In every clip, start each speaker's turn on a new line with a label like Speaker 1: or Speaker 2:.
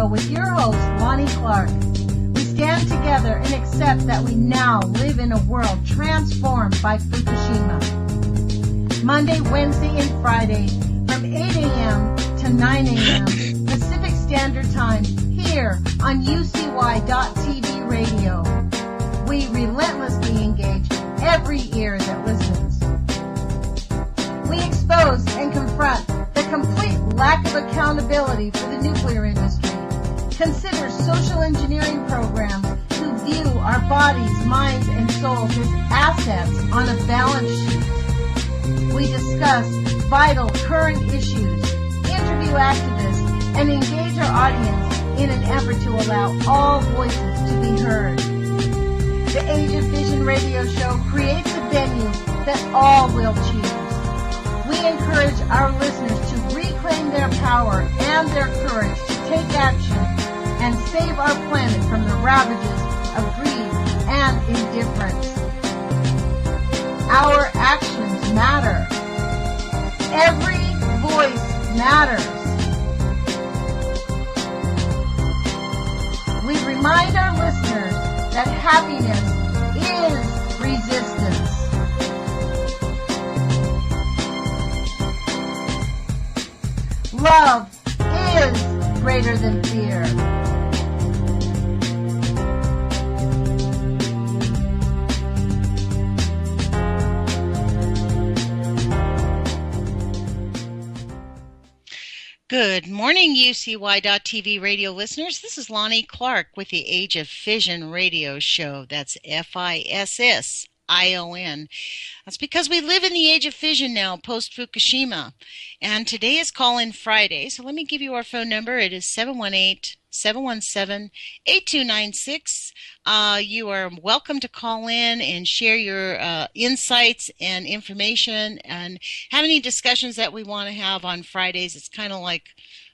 Speaker 1: with your host, Lonnie Clark. We stand together and accept that we now live in a world transformed by Fukushima. Monday, Wednesday, and Friday from 8 a.m. to 9 a.m. Pacific Standard Time here on UCY.TV radio. We relentlessly engage every ear that listens. We expose and confront the complete lack of accountability for the nuclear industry. Consider social engineering programs who view our bodies, minds, and souls as assets on a balance sheet. We discuss vital current issues, interview activists, and engage our audience in an effort to allow all voices to be heard. The Age of Fission radio show creates a venue that all will choose. We encourage our listeners to reclaim their power and their courage to take action and save our planet from the ravages of greed and indifference. Our actions matter. Every voice matters. We remind our listeners that happiness is resistance. Love is greater than fear.
Speaker 2: Good morning, UCY.TV radio listeners. This is Lonnie Clark with the Age of Fission radio show. That's FISSION. That's because we live in the age of fission now, post-Fukushima. And today is Call-In Friday, so let me give you our phone number. It is 718-717-8296. You are welcome to call in and share your insights and information and have any discussions that we want to have on Fridays. It's kind of like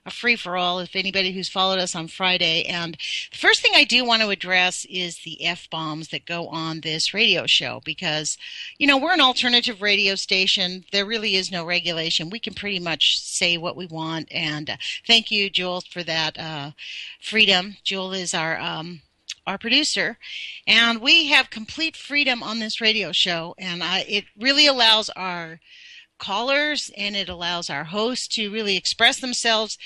Speaker 2: a free-for-all if anybody who's followed us on Friday. And the first thing I do want to address is the F-bombs that go on this radio show because, you know, we're an alternative radio station. There really is no regulation. We can pretty much say what we want. And thank you, Jewel, for that freedom. Jewel is our producer, and we have complete freedom on this radio show, and it really allows our callers and it allows our hosts to really express themselves.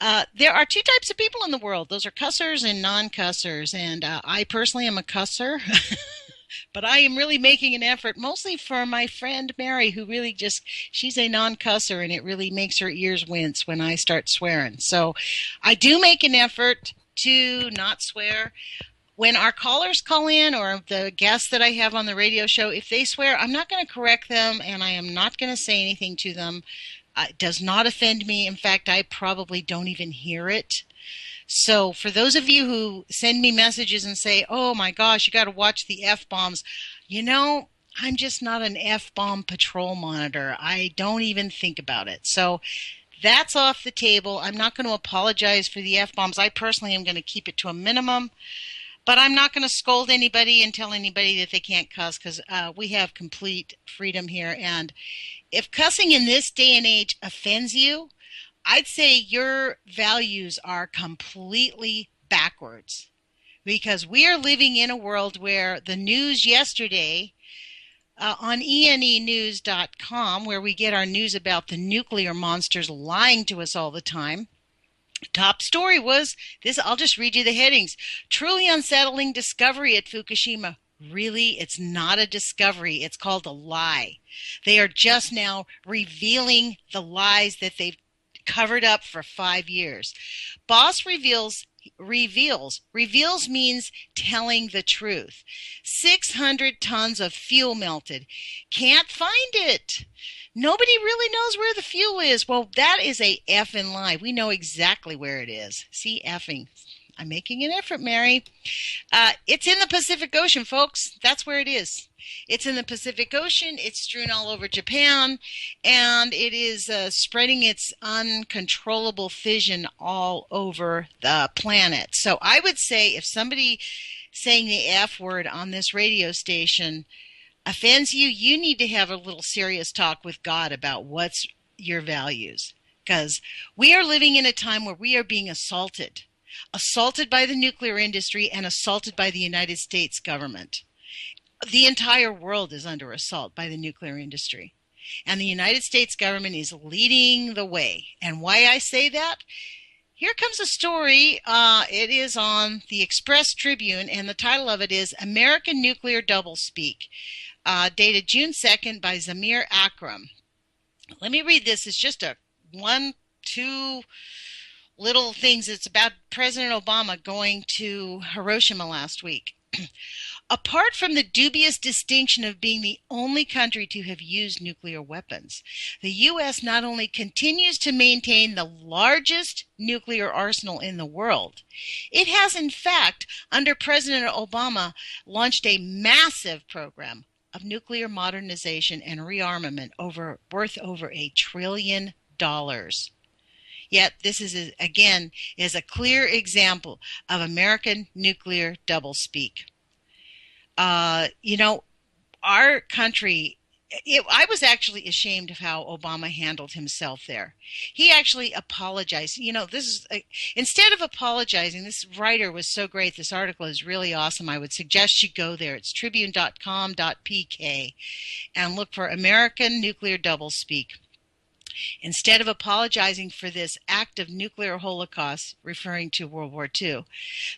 Speaker 2: There are two types of people in the world. Those are cussers and non-cussers, and I personally am a cusser, but I am really making an effort, mostly for my friend Mary, who really she's a non-cusser, and it really makes her ears wince when I start swearing. So I do make an effort to not swear. When our callers call in or the guests that I have on the radio show, if they swear, I'm not going to correct them and I am not going to say anything to them. It does not offend me. In fact, I probably don't even hear it. So for those of you who send me messages and say, oh my gosh, you got to watch the F-bombs, you know, I'm just not an F-bomb patrol monitor. I don't even think about it. So that's off the table. I'm not going to apologize for the F-bombs. I personally am going to keep it to a minimum. But I'm not going to scold anybody and tell anybody that they can't cuss because we have complete freedom here. And if cussing in this day and age offends you, I'd say your values are completely backwards because we are living in a world where the news yesterday on enenews.com, where we get our news about the nuclear monsters lying to us all the time, top story was this. I'll just read you the headings. Truly unsettling discovery at Fukushima. Really, it's not a discovery. It's called a lie. They are just now revealing the lies that they've covered up for 5 years. Boss reveals means telling the truth. 600 tons of fuel melted. Can't find it. Nobody really knows where the fuel is. Well, that is a effing lie. We know exactly where it is. See, effing. I'm making an effort, Mary. It's in the Pacific Ocean, folks. That's where it is. It's in the Pacific Ocean. It's strewn all over Japan, and it is spreading its uncontrollable fission all over the planet. So I would say if somebody saying the F word on this radio station offends you, you need to have a little serious talk with God about what's your values. Because we are living in a time where we are being assaulted. assaulted by the nuclear industry, and assaulted by the United States government. The entire world is under assault by the nuclear industry. And the United States government is leading the way. And why I say that? Here comes a story. It is on the Express Tribune, and the title of it is American Nuclear Doublespeak, dated June 2nd by Zamir Akram. Let me read this. It's just two little things. It's about President Obama going to Hiroshima last week. Apart from the dubious distinction of being the only country to have used nuclear weapons, the U.S. not only continues to maintain the largest nuclear arsenal in the world, it has in fact, under President Obama, launched a massive program of nuclear modernization and rearmament worth over $1 trillion. Yet this is, again, a clear example of American nuclear doublespeak. Our country, I was actually ashamed of how Obama handled himself there. He actually apologized. Instead of apologizing, this writer was so great. This article is really awesome. I would suggest you go there. It's tribune.com.pk and look for American Nuclear Doublespeak. Instead of apologizing for this act of nuclear holocaust, referring to World War II,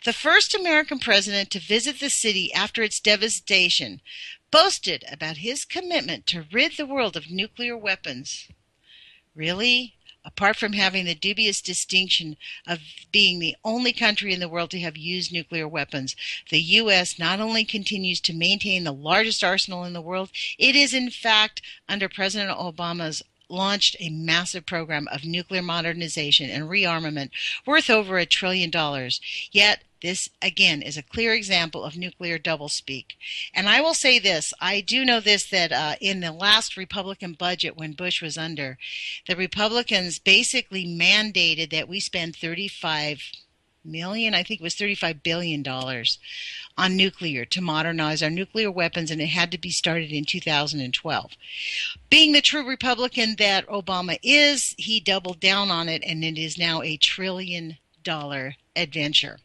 Speaker 2: the first American president to visit the city after its devastation boasted about his commitment to rid the world of nuclear weapons. Really? Apart from having the dubious distinction of being the only country in the world to have used nuclear weapons, the U.S. not only continues to maintain the largest arsenal in the world, it is in fact, under President Obama's launched a massive program of nuclear modernization and rearmament worth over $1 trillion. Yet, this, again, is a clear example of nuclear doublespeak. And I will say this, I do know this, that in the last Republican budget when Bush was under, the Republicans basically mandated that we spend $35 billion on nuclear to modernize our nuclear weapons, and it had to be started in 2012. Being the true Republican that Obama is, he doubled down on it, and it is now $1 trillion adventure.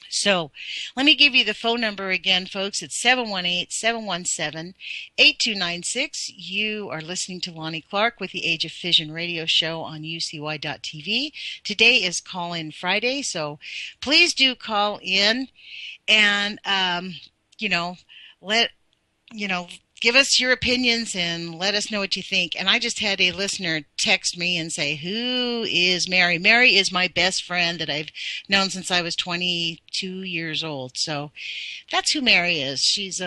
Speaker 2: So let me give you the phone number again, folks. It's 718-717-8296. You are listening to Lonnie Clark with the Age of Fission radio show on UCY.tv. Today is Call-In Friday, so please do call in and, give us your opinions and let us know what you think. And I just had a listener text me and say, who is Mary? Mary is my best friend that I've known since I was 22 years old. So that's who Mary is. She's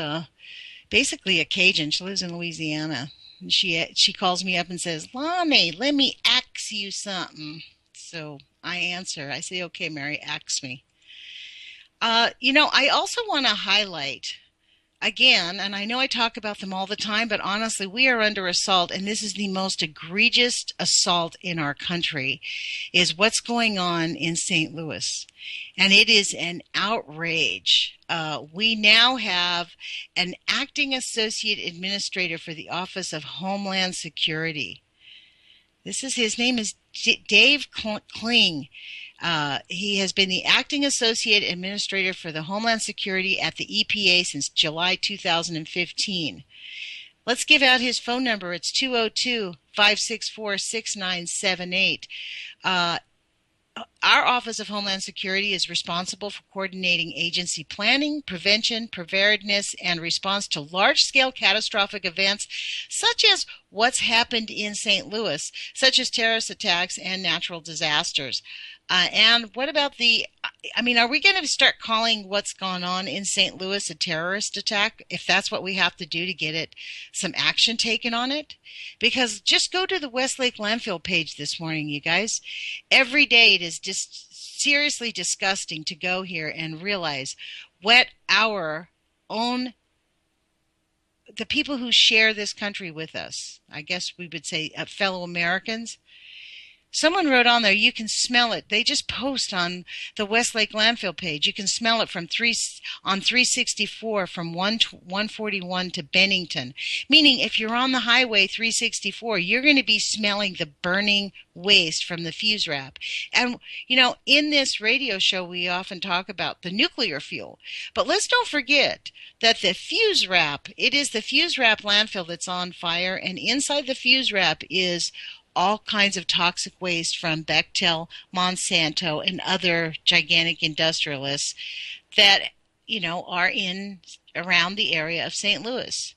Speaker 2: basically a Cajun. She lives in Louisiana. And she calls me up and says, Lonnie, let me ask you something. So I answer. I say, okay, Mary, ask me. I also want to highlight again, and I know I talk about them all the time, but honestly, we are under assault, and this is the most egregious assault in our country, is what's going on in St. Louis. And it is an outrage. We now have an acting associate administrator for the Office of Homeland Security. His name is Dave Kling. He has been the acting associate administrator for the Homeland Security at the EPA since July 2015. Let's give out his phone number. It's 202-564-6978. Our Office of Homeland Security is responsible for coordinating agency planning, prevention, preparedness, and response to large-scale catastrophic events such as what's happened in St. Louis, such as terrorist attacks and natural disasters. And what about are we going to start calling what's gone on in St. Louis a terrorist attack if that's what we have to do to get some action taken on it? Because just go to the Westlake landfill page this morning, you guys. Every day it is just seriously disgusting to go here and realize what the people who share this country with us, I guess we would say fellow Americans, Someone wrote on there, you can smell it. They just post on the Westlake landfill page. You can smell it from on 364 from 141 to Bennington. Meaning, if you're on the highway 364, you're going to be smelling the burning waste from the fuse wrap. And, in this radio show, we often talk about the nuclear fuel. But let's don't forget that the fuse wrap, it is the fuse wrap landfill that's on fire. And inside the fuse wrap is all kinds of toxic waste from Bechtel, Monsanto, and other gigantic industrialists that, are in around the area of St. Louis.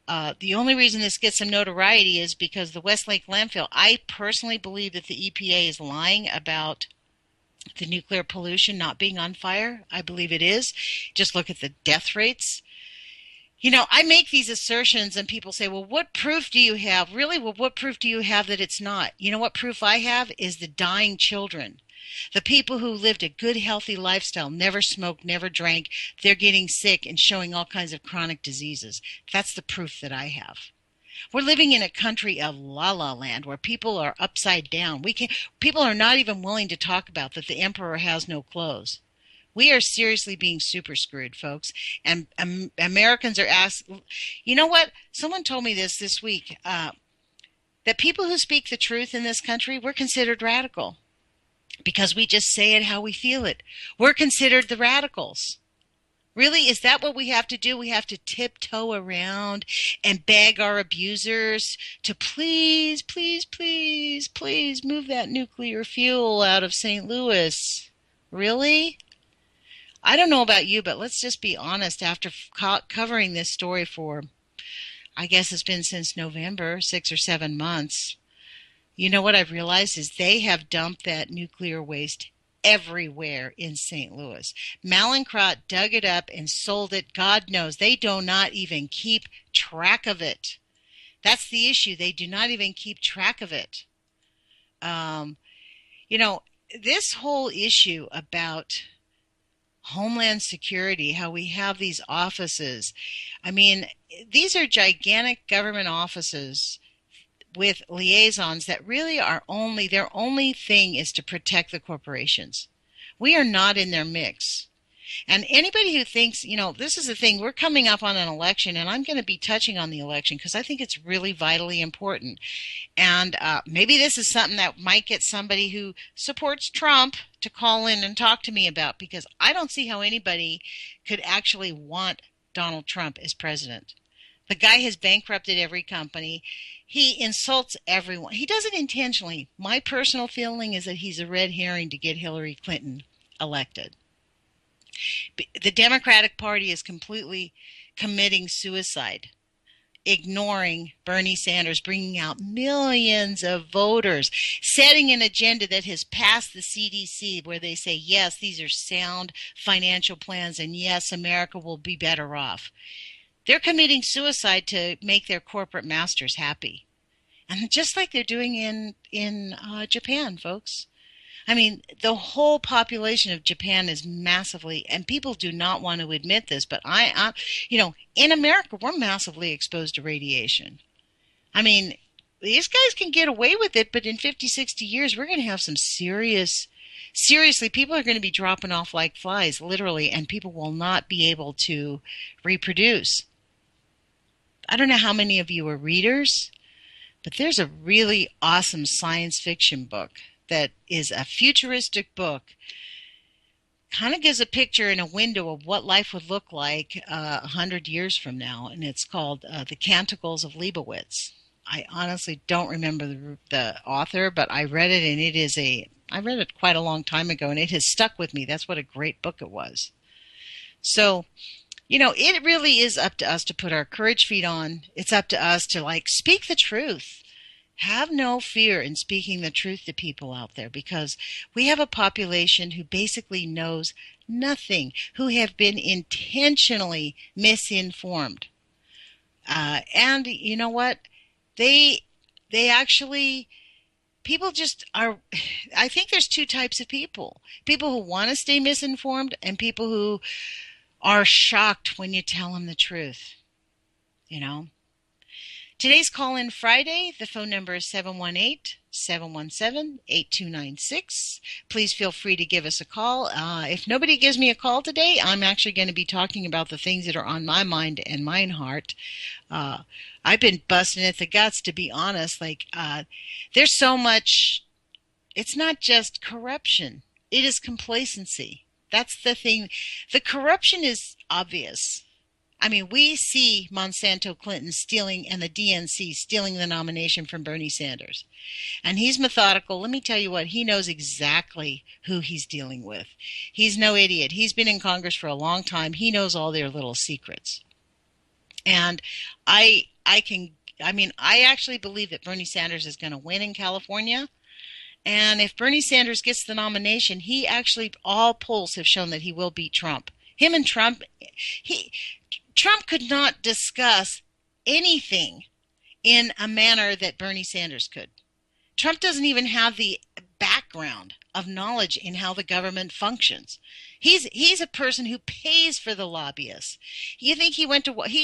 Speaker 2: The only reason this gets some notoriety is because the Westlake landfill, I personally believe that the EPA is lying about the nuclear pollution not being on fire. I believe it is. Just look at the death rates. I make these assertions and people say, well, what proof do you have? Really, well, what proof do you have that it's not? You know what proof I have is the dying children. The people who lived a good, healthy lifestyle, never smoked, never drank, they're getting sick and showing all kinds of chronic diseases. That's the proof that I have. We're living in a country of la-la land where people are upside down. People are not even willing to talk about that the emperor has no clothes. We are seriously being super screwed, folks. And Americans are asked, you know what? Someone told me this week, that people who speak the truth in this country, we're considered radical because we just say it how we feel it. We're considered the radicals. Really? Is that what we have to do? We have to tiptoe around and beg our abusers to please, please, please, please move that nuclear fuel out of St. Louis. Really? I don't know about you, but let's just be honest. After covering this story for, I guess it's been since November, 6 or 7 months, you know what I've realized is they have dumped that nuclear waste everywhere in St. Louis. Mallinckrodt dug it up and sold it. God knows they do not even keep track of it. That's the issue. They do not even keep track of it. This whole issue about Homeland Security, how we have these offices. I mean, these are gigantic government offices with liaisons that really are their only thing is to protect the corporations. We are not in their mix. And anybody who thinks, this is the thing, we're coming up on an election, and I'm going to be touching on the election because I think it's really vitally important. And maybe this is something that might get somebody who supports Trump to call in and talk to me about, because I don't see how anybody could actually want Donald Trump as president. The guy has bankrupted every company. He insults everyone. He does it intentionally. My personal feeling is that he's a red herring to get Hillary Clinton elected. The Democratic Party is completely committing suicide, ignoring Bernie Sanders, bringing out millions of voters, setting an agenda that has passed the CDC where they say, yes, these are sound financial plans, and yes, America will be better off. They're committing suicide to make their corporate masters happy. And just like they're doing in Japan, folks. I mean, the whole population of Japan is massively, and people do not want to admit this, but in America, we're massively exposed to radiation. I mean, these guys can get away with it, but in 50, 60 years, we're going to have some seriously, people are going to be dropping off like flies, literally, and people will not be able to reproduce. I don't know how many of you are readers, but there's a really awesome science fiction book that is a futuristic book, kind of gives a picture in a window of what life would look like 100 years from now, and it's called The Canticles of Leibowitz. I honestly don't remember the author, but I read it, and I read it quite a long time ago, and it has stuck with me. That's what a great book it was. So, it really is up to us to put our courage feet on. It's up to us to speak the truth. Have no fear in speaking the truth to people out there, because we have a population who basically knows nothing, who have been intentionally misinformed. And you know what? They actually, people just are, I think there's two types of people. People who want to stay misinformed and people who are shocked when you tell them the truth, Today's call-in Friday, the phone number is 718-717-8296. Please feel free to give us a call. If nobody gives me a call today, I'm actually going to be talking about the things that are on my mind and mine heart. I've been busting at the guts, to be honest. There's so much. It's not just corruption. It is complacency. That's the thing. The corruption is obvious. I mean, we see Monsanto Clinton stealing and the DNC stealing the nomination from Bernie Sanders. And he's methodical. Let me tell you what, he knows exactly who he's dealing with. He's no idiot. He's been in Congress for a long time. He knows all their little secrets. And I actually believe that Bernie Sanders is going to win in California. And if Bernie Sanders gets the nomination, all polls have shown that he will beat Trump. Him and Trump, Trump could not discuss anything in a manner that Bernie Sanders could. Trump doesn't even have the background of knowledge in how the government functions. He's a person who pays for the lobbyists. You think he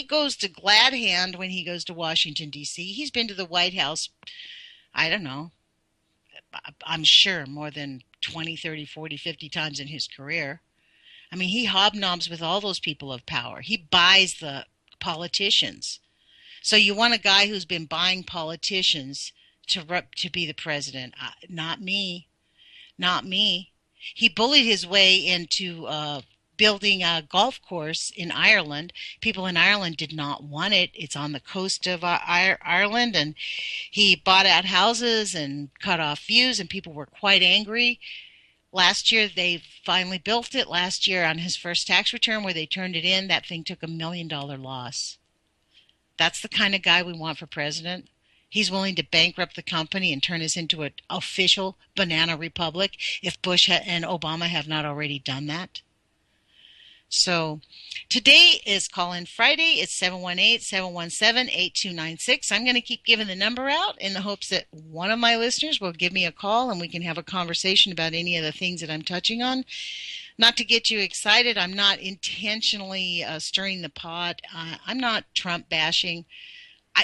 Speaker 2: goes to glad hand when he goes to Washington, D.C. He's been to the White House, I don't know, I'm sure more than 20, 30, 40, 50 times in his career. I mean, he hobnobs with all those people of power. He buys the politicians. So you want a guy who's been buying politicians to be the president. Not me. Not me. He bullied his way into building a golf course in Ireland. People in Ireland did not want it. It's on the coast of Ireland, and he bought out houses and cut off views, and people were quite angry. Last year, they finally built it. Last year, on his first tax return where they turned it in, that thing took $1 million loss. That's the kind of guy we want for president. He's willing to bankrupt the company and turn us into an official banana republic if Bush and Obama have not already done that. So today is Call-In Friday. It's 718-717-8296. I'm going to keep giving the number out in the hopes that one of my listeners will give me a call and we can have a conversation about any of the things that I'm touching on. Not to get you excited, I'm not intentionally stirring the pot. I'm not Trump bashing.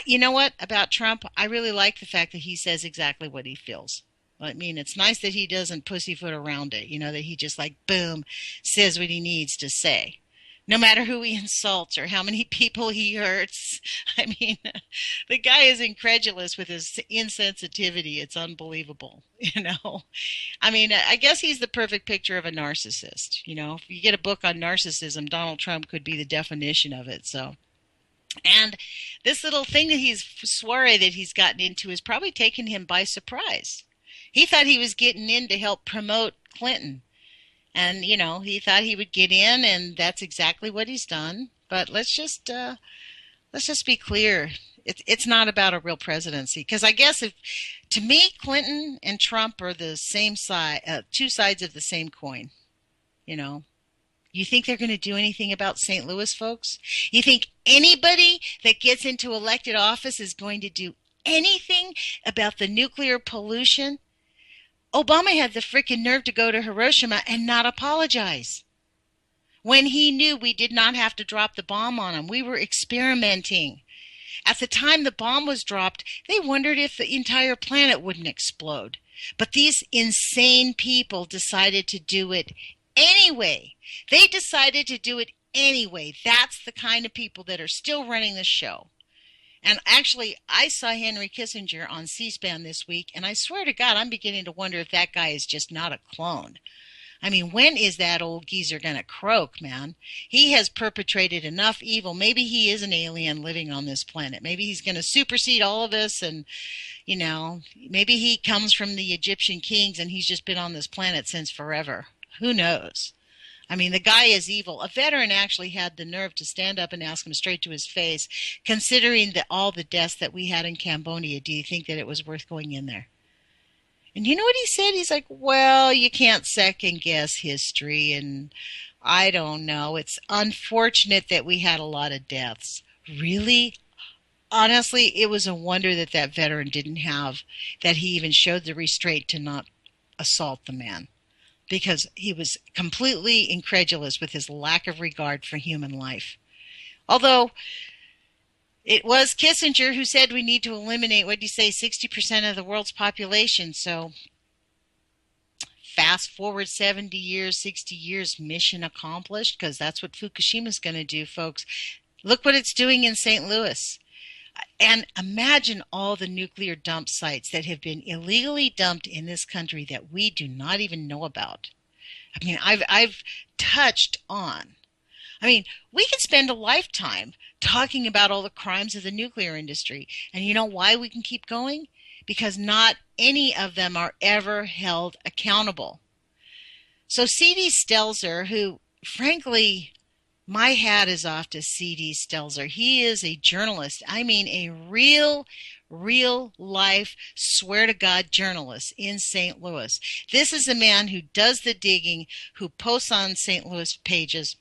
Speaker 2: You know what about Trump? I really like the fact that he says exactly what he feels. I mean, it's nice that he doesn't pussyfoot around it, that he just boom, says what he needs to say. No matter who he insults or how many people he hurts. I mean, the guy is incredulous with his insensitivity. It's unbelievable, I mean, I guess he's the perfect picture of a narcissist. If you get a book on narcissism, Donald Trump could be the definition of it, so. And this little thing that soiree that he's gotten into is probably taken him by surprise. He thought he was getting in to help promote Clinton. And, he thought he would get in, and that's exactly what he's done. But let's just be clear. It's not about a real presidency. Because I guess to me, Clinton and Trump are the same side, two sides of the same coin. You think they're going to do anything about St. Louis, folks? You think anybody that gets into elected office is going to do anything about the nuclear pollution? Obama had the freaking nerve to go to Hiroshima and not apologize. When he knew we did not have to drop the bomb on him. We were experimenting. At the time the bomb was dropped, they wondered if the entire planet wouldn't explode. But these insane people decided to do it anyway. They decided to do it anyway. That's the kind of people that are still running the show. And actually, I saw Henry Kissinger on C-SPAN this week, and I swear to God, I'm beginning to wonder if that guy is just not a clone. I mean, when is that old geezer going to croak, man? He has perpetrated enough evil. Maybe he is an alien living on this planet. Maybe he's going to supersede all of us, and, maybe he comes from the Egyptian kings, and he's just been on this planet since forever. Who knows? I mean, the guy is evil. A veteran actually had the nerve to stand up and ask him straight to his face, considering all the deaths that we had in Cambodia, do you think that it was worth going in there? And you know what he said? He's like, well, you can't second guess history, and I don't know. It's unfortunate that we had a lot of deaths. Really? Honestly, it was a wonder that veteran didn't have, that he even showed the restraint to not assault the man. Because he was completely incredulous with his lack of regard for human life. Although, It was Kissinger who said we need to eliminate, what do you say, 60% of the world's population. So fast forward 70 years, 60 years, mission accomplished, because that's what Fukushima's going to do, folks. Look what it's doing in St. Louis. And imagine all the nuclear dump sites that have been illegally dumped in this country that we do not even know about. I mean, I've touched on. I mean, we could spend a lifetime talking about all the crimes of the nuclear industry. And you know why we can keep going? Because not any of them are ever held accountable. So C.D. Stelzer, who, frankly, my hat is off to C.D. Stelzer. He is a journalist. I mean, a real life, swear to God journalist in St. Louis. This is a man who does the digging, who posts on St. Louis pages.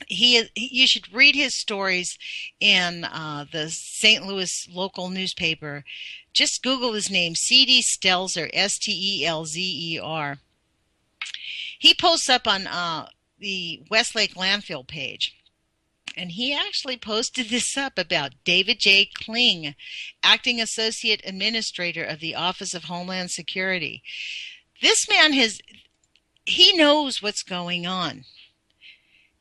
Speaker 2: You should read his stories in the St. Louis local newspaper. Just Google his name, C.D. Stelzer, Stelzer. He posts up on the Westlake landfill page. And he actually posted this up about David J. Kling, Acting Associate Administrator of the Office of Homeland Security. This man he knows what's going on.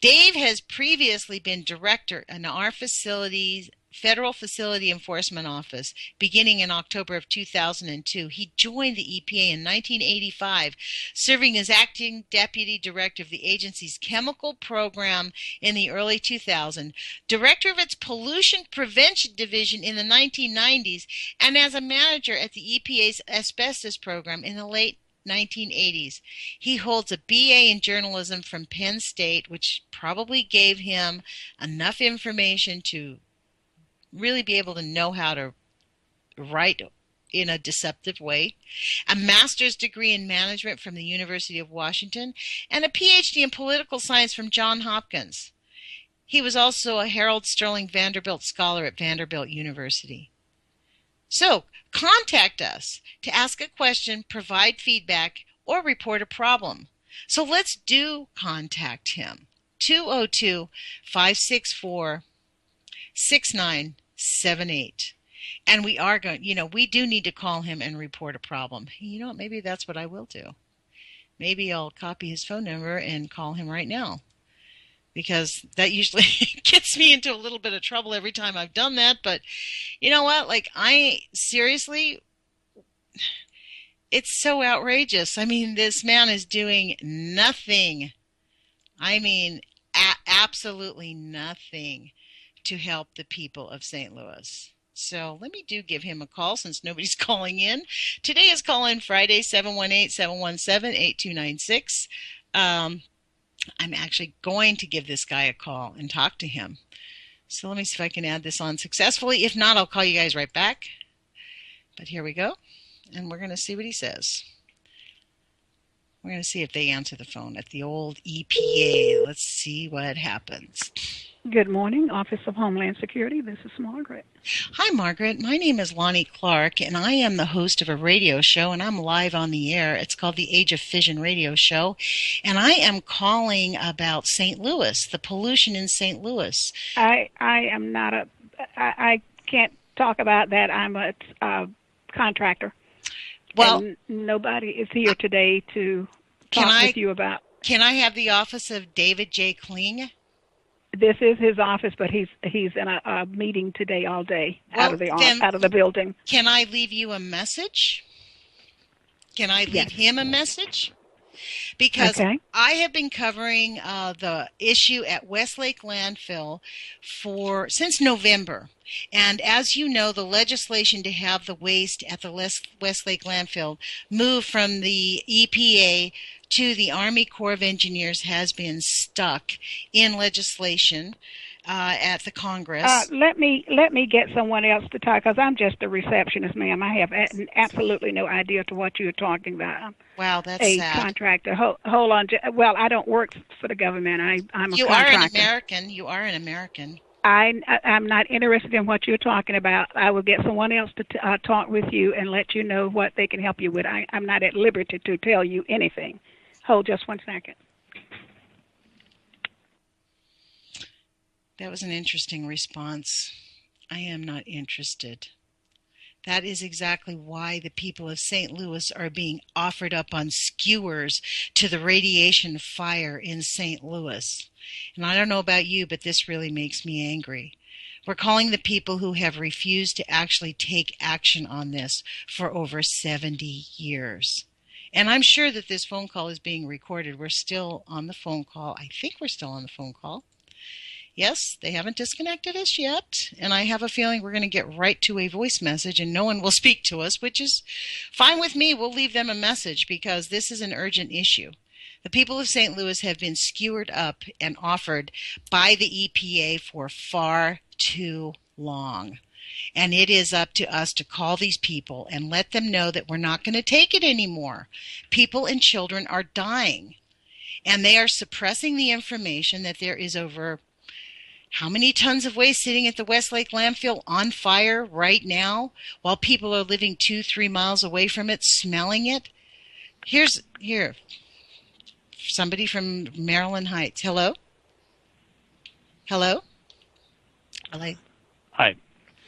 Speaker 2: Dave has previously been director in our facility's Federal Facility Enforcement Office beginning in October of 2002. He joined the EPA in 1985, serving as acting deputy director of the agency's chemical program in the early 2000s, director of its pollution prevention division in the 1990s, and as a manager at the EPA's asbestos program in the late 1980s. He holds a BA in journalism from Penn State, which probably gave him enough information to really be able to know how to write in a deceptive way, a master's degree in management from the University of Washington, and a PhD in political science from Johns Hopkins. He was also a Harold Sterling Vanderbilt Scholar at Vanderbilt University. So, contact us to ask a question, provide feedback, or report a problem. So let's contact him. 202-564-6978. And we are going, we do need to call him and report a problem. You know what, maybe that's what I will do. Maybe I'll copy his phone number and call him right now, because that usually gets me into a little bit of trouble every time I've done that. But you know what? Seriously, it's so outrageous. I mean, this man is doing nothing. I mean, absolutely nothing to help the people of St. Louis. So let me give him a call since nobody's calling in. Today is call-in Friday, 718-717-8296. I'm actually going to give this guy a call and talk to him. So let me see if I can add this on successfully. If not, I'll call you guys right back. But here we go. And we're going to see what he says. We're going to see if they answer the phone at the old EPA. Let's see what happens.
Speaker 3: Good morning, Office of Homeland Security. This is Margaret.
Speaker 2: Hi, Margaret. My name is Lonnie Clark, and I am the host of a radio show, and I'm live on the air. It's called the Age of Fission radio show, and I am calling about St. Louis, the pollution in St. Louis.
Speaker 3: I am not I can't talk about that. I'm a contractor.
Speaker 2: Well,
Speaker 3: and nobody is here today to talk with you about.
Speaker 2: Can I have the office of David J. Kling?
Speaker 3: This is his office, but he's in a meeting today all day out of the building.
Speaker 2: Can I leave you a message? Can I leave him a message? Because I have been covering the issue at Westlake Landfill since November. And as you know, the legislation to have the waste at the Westlake Landfill move from the EPA to the Army Corps of Engineers has been stuck in legislation at the Congress.
Speaker 3: Let me get someone else to talk, because I'm just a receptionist, ma'am. I have absolutely no idea to what you're talking about.
Speaker 2: Wow, that's
Speaker 3: a
Speaker 2: sad.
Speaker 3: Contractor. Hold on. Well, I don't work for the government. I'm a contractor.
Speaker 2: You are an American. You are an American.
Speaker 3: I'm not interested in what you're talking about. I will get someone else to talk with you and let you know what they can help you with. I'm not at liberty to tell you anything. Hold just 1 second.
Speaker 2: That was an interesting response. I am not interested. That is exactly why the people of St. Louis are being offered up on skewers to the radiation fire in St. Louis. And I don't know about you, but this really makes me angry. We're calling the people who have refused to actually take action on this for over 70 years. And I'm sure that this phone call is being recorded. We're still on the phone call. I think we're still on the phone call. Yes, they haven't disconnected us yet, and I have a feeling we're going to get right to a voice message and no one will speak to us, which is fine with me. We'll leave them a message because this is an urgent issue. The people of St. Louis have been skewered up and offered by the EPA for far too long. And it is up to us to call these people and let them know that we're not going to take it anymore. People and children are dying, and they are suppressing the information that there is over how many tons of waste sitting at the Westlake landfill on fire right now while people are living 2-3 miles away from it, smelling it? Here, somebody from Maryland Heights. Hello? Hello? Hello?
Speaker 4: Hi.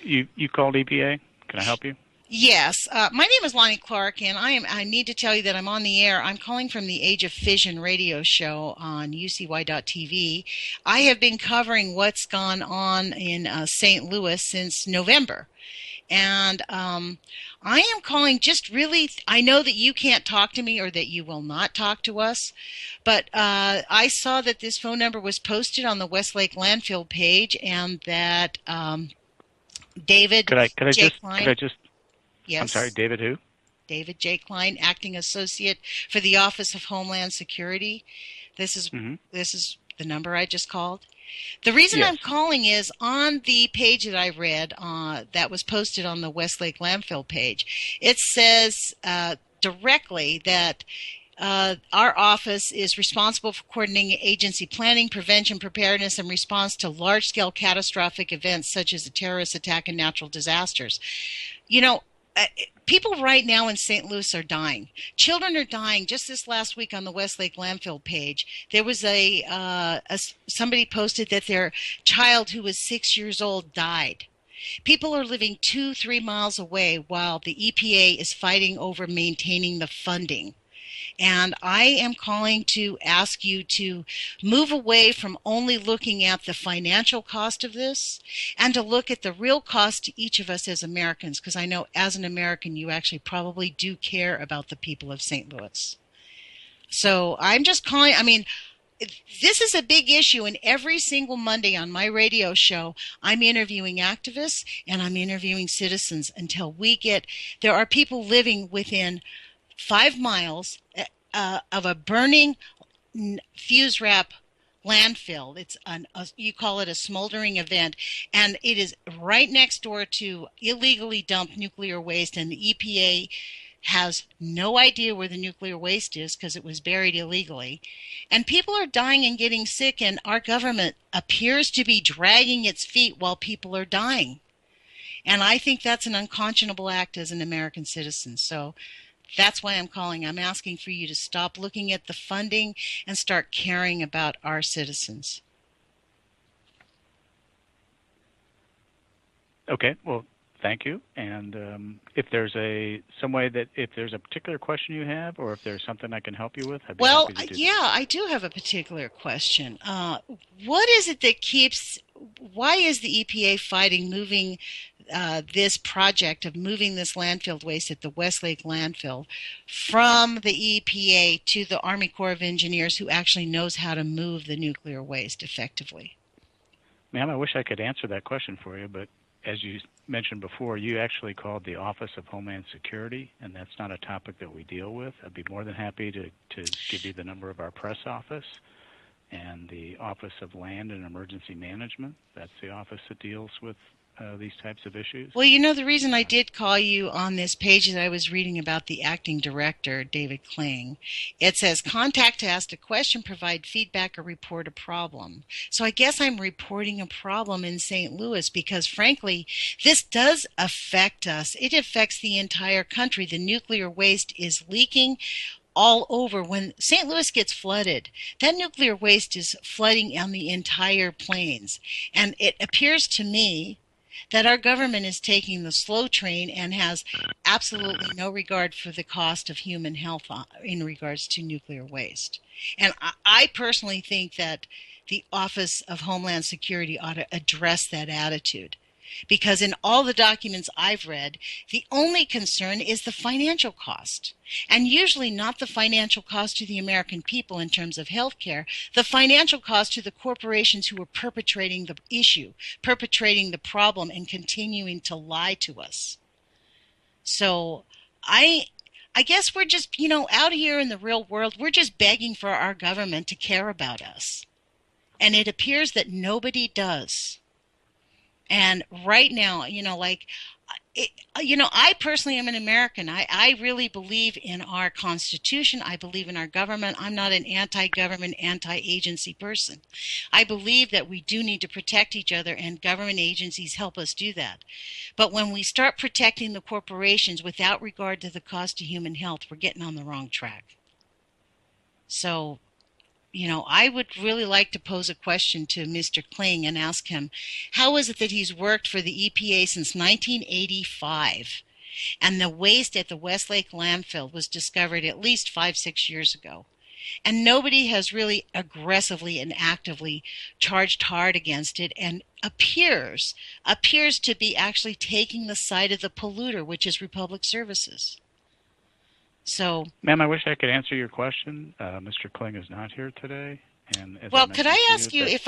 Speaker 4: You called EPA? Can I help you?
Speaker 2: Yes. My name is Lonnie Clark, and I need to tell you that I'm on the air. I'm calling from the Age of Fission radio show on UCY.TV. I have been covering what's gone on in St. Louis since November. And I am calling just really, I know that you can't talk to me or that you will not talk to us, but I saw that this phone number was posted on the Westlake landfill page and that David J. Klein. Yes.
Speaker 4: I'm sorry, David who?
Speaker 2: David J. Klein, Acting Associate for the Office of Homeland Security. This is the number I just called. The reason I'm calling is on the page that I read that was posted on the Westlake landfill page, it says directly that our office is responsible for coordinating agency planning, prevention, preparedness, and response to large-scale catastrophic events such as a terrorist attack and natural disasters. You know, people right now in St. Louis are dying. Children are dying. Just this last week on the Westlake landfill page, there was somebody posted that their child who was 6 years old died. People are living 2-3 miles away while the EPA is fighting over maintaining the funding. And I am calling to ask you to move away from only looking at the financial cost of this and to look at the real cost to each of us as Americans, because I know as an American you actually probably do care about the people of St. Louis. So I'm just calling, this is a big issue, and every single Monday on my radio show, I'm interviewing activists and I'm interviewing citizens until there are people living within 5 miles of a burning fuse wrap landfill. It's you call it a smoldering event, and it is right next door to illegally dumped nuclear waste, and the EPA has no idea where the nuclear waste is because it was buried illegally. And people are dying and getting sick, and our government appears to be dragging its feet while people are dying. And I think that's an unconscionable act as an American citizen. So that's why I'm calling. I'm asking for you to stop looking at the funding and start caring about our citizens.
Speaker 4: Okay, well, thank you. And if there's a particular question you have, or if there's something I can help you with, I'd be happy to do that.
Speaker 2: I do have a particular question. What is it that why is the EPA fighting moving this project of moving this landfill waste at the Westlake landfill from the EPA to the Army Corps of Engineers, who actually knows how to move the nuclear waste effectively?
Speaker 4: Ma'am, I wish I could answer that question for you, but as you mentioned before, you actually called the Office of Homeland Security, and that's not a topic that we deal with. I'd be more than happy to give you the number of our press office and the Office of Land and Emergency Management. That's the office that deals with these types of issues.
Speaker 2: Well, the reason I did call you on this page that I was reading about the acting director, David Kling, it says, contact to ask a question, provide feedback, or report a problem. So I guess I'm reporting a problem in St. Louis because, frankly, this does affect us. It affects the entire country. The nuclear waste is leaking all over. When St. Louis gets flooded, that nuclear waste is flooding on the entire plains. And it appears to me that our government is taking the slow train and has absolutely no regard for the cost of human health in regards to nuclear waste. And I personally think that the Office of Homeland Security ought to address that attitude. Because in all the documents I've read, the only concern is the financial cost. And usually not the financial cost to the American people in terms of health care, the financial cost to the corporations who are perpetrating the issue, perpetrating the problem, and continuing to lie to us. So I guess we're just, out here in the real world, we're just begging for our government to care about us. And it appears that nobody does. And right now, I personally am an American. I really believe in our Constitution. I believe in our government. I'm not an anti-government, anti-agency person. I believe that we do need to protect each other, and government agencies help us do that. But when we start protecting the corporations without regard to the cost to human health, we're getting on the wrong track. So, I would really like to pose a question to Mr. Kling and ask him, how is it that he's worked for the EPA since 1985, and the waste at the Westlake landfill was discovered at least 5-6 years ago, and nobody has really aggressively and actively charged hard against it, and appears to be actually taking the side of the polluter, which is Republic Services. So,
Speaker 4: ma'am, I wish I could answer your question. Mr. Kling is not here today. And
Speaker 2: could I ask you if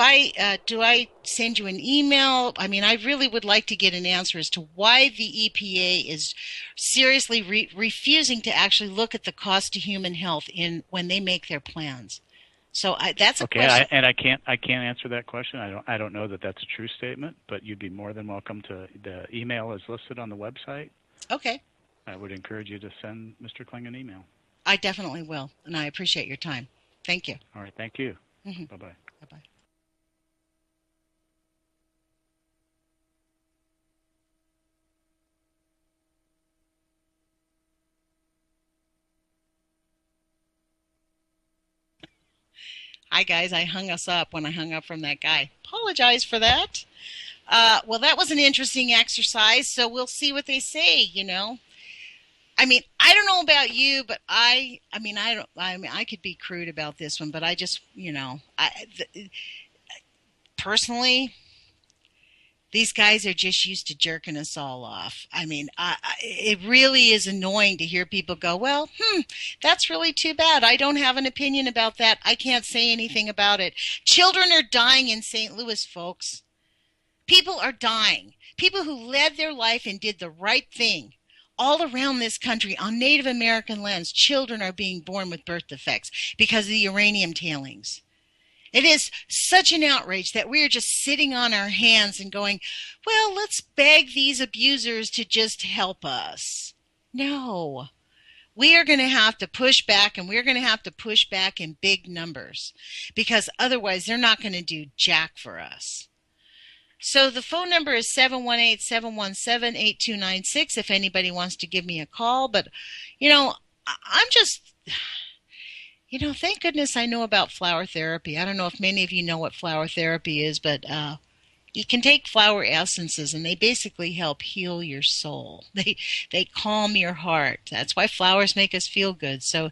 Speaker 2: do I send you an email? I mean, I really would like to get an answer as to why the EPA is seriously refusing to actually look at the cost to human health when they make their plans. So that's a question.
Speaker 4: Okay, I can't answer that question. I don't know that that's a true statement, but you'd be more than welcome to. The email is listed on the website.
Speaker 2: Okay.
Speaker 4: I would encourage you to send Mr. Kling an email.
Speaker 2: I definitely will, and I appreciate your time. Thank you.
Speaker 4: All right, thank you.
Speaker 2: Mm-hmm.
Speaker 4: Bye-bye.
Speaker 2: Bye-bye. Hi, guys. I hung us up when I hung up from that guy. Apologize for that. Well, that was an interesting exercise, so we'll see what they say, I mean, I don't know about you, but I could be crude about this one, but I just, personally, these guys are just used to jerking us all off. I mean, it really is annoying to hear people go, well, that's really too bad. I don't have an opinion about that. I can't say anything about it. Children are dying in St. Louis, folks. People are dying. People who led their life and did the right thing. All around this country, on Native American lands, children are being born with birth defects because of the uranium tailings. It is such an outrage that we are just sitting on our hands and going, well, let's beg these abusers to just help us. No. We are going to have to push back, and we're going to have to push back in big numbers, because otherwise they're not going to do jack for us. So the phone number is 718-717-8296 if anybody wants to give me a call. But, I'm just, thank goodness I know about flower therapy. I don't know if many of you know what flower therapy is, but you can take flower essences, and they basically help heal your soul. They calm your heart. That's why flowers make us feel good. So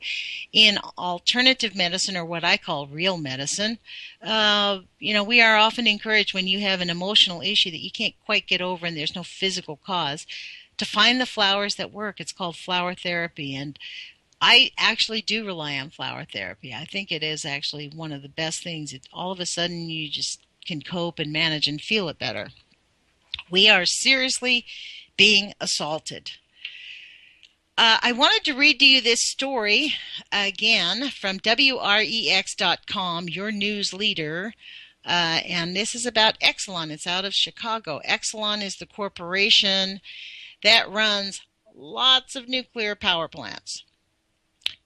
Speaker 2: in alternative medicine, or what I call real medicine, we are often encouraged when you have an emotional issue that you can't quite get over and there's no physical cause, to find the flowers that work. It's called flower therapy, and I actually do rely on flower therapy. I think it is actually one of the best things. All of a sudden you just can cope and manage and feel it better. We are seriously being assaulted. I wanted to read to you this story again from WREX.com, your news leader, and this is about Exelon. It's out of Chicago. Exelon is the corporation that runs lots of nuclear power plants.